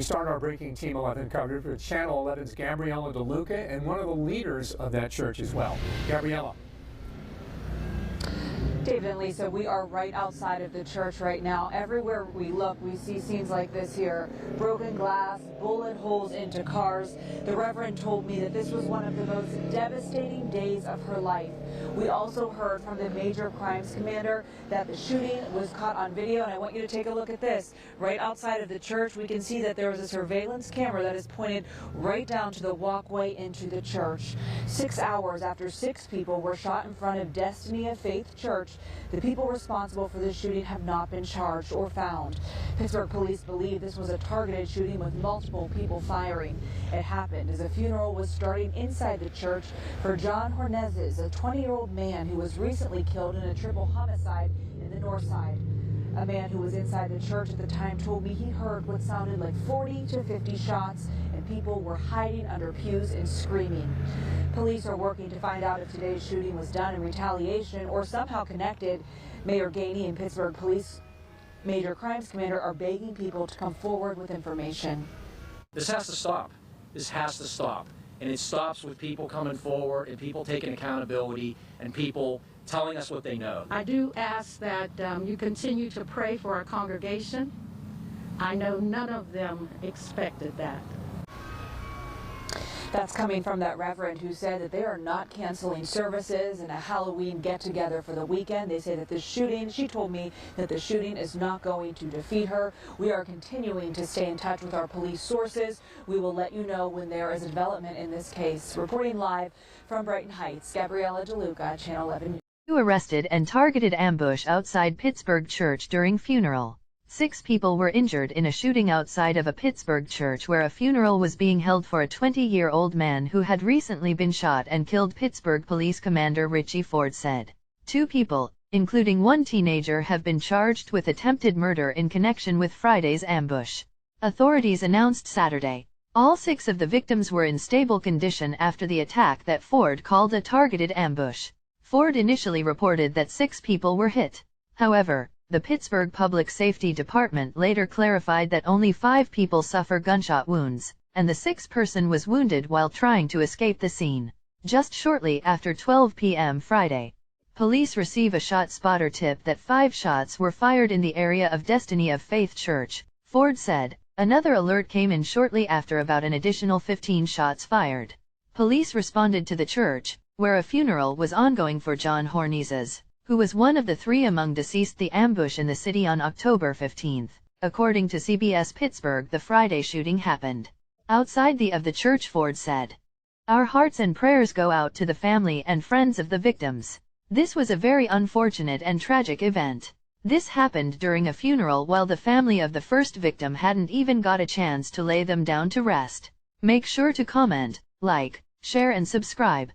We start our Breaking Team 11 coverage with Channel 11's Gabriella DeLuca and one of the leaders of that church as well. Gabriella. David and Lisa, we are right outside of the church right now. Everywhere we look, we see scenes like this here. Broken glass, bullet holes into cars. The Reverend told me that this was one of the most devastating days of her life. We also heard from the Major Crimes Commander that the shooting was caught on video, and I want you to take a look at this. Right outside of the church, we can see that there was a surveillance camera that is pointed right down to the walkway into the church. 6 hours after 6 people were shot in front of Destiny of Faith Church, the people responsible for the shooting have not been charged or found. Pittsburgh police believe this was a targeted shooting with multiple people firing. It happened as a funeral was starting inside the church for John Hornezes, a 20-year-old man who was recently killed in a triple homicide in the north side. A man who was inside the church at the time told me he heard what sounded like 40 to 50 shots, and people were hiding under pews and screaming. Police are working to find out if today's shooting was done in retaliation or somehow connected. Mayor Gainey and Pittsburgh Police Major Crimes Commander are begging people to come forward with information. This has to stop. This has to stop. And it stops with people coming forward and people taking accountability and people telling us what they know. I do ask that you continue to pray for our congregation. I know none of them expected that. That's coming from that Reverend who said that they are not canceling services and a Halloween get-together for the weekend. They say that the shooting, she told me that the shooting is not going to defeat her. We are continuing to stay in touch with our police sources. We will let you know when there is a development in this case. Reporting live from Brighton Heights, Gabriella DeLuca, Channel 11. Arrested and targeted ambush outside Pittsburgh church during funeral. 6 people were injured in a shooting outside of a Pittsburgh church where a funeral was being held for a 20-year-old man who had recently been shot and killed, Pittsburgh Police Commander Richie Ford said. 2 people, including one teenager, have been charged with attempted murder in connection with Friday's ambush. Authorities announced Saturday. All 6 of the victims were in stable condition after the attack that Ford called a targeted ambush. Ford initially reported that 6 people were hit. However, the Pittsburgh Public Safety Department later clarified that only 5 people suffer gunshot wounds, and the 6th person was wounded while trying to escape the scene. Just shortly after 12 p.m. Friday, police receive a shot spotter tip that 5 shots were fired in the area of Destiny of Faith Church, Ford said. Another alert came in shortly after about an additional 15 shots fired. Police responded to the church, where a funeral was ongoing for John Hornezes, who was one of the 3 among deceased. The ambush in the city on October 15. According to CBS Pittsburgh, the Friday shooting happened outside the church, Ford said. Our hearts and prayers go out to the family and friends of the victims. This was a very unfortunate and tragic event. This happened during a funeral while the family of the first victim hadn't even got a chance to lay them down to rest. Make sure to comment, like, share and subscribe.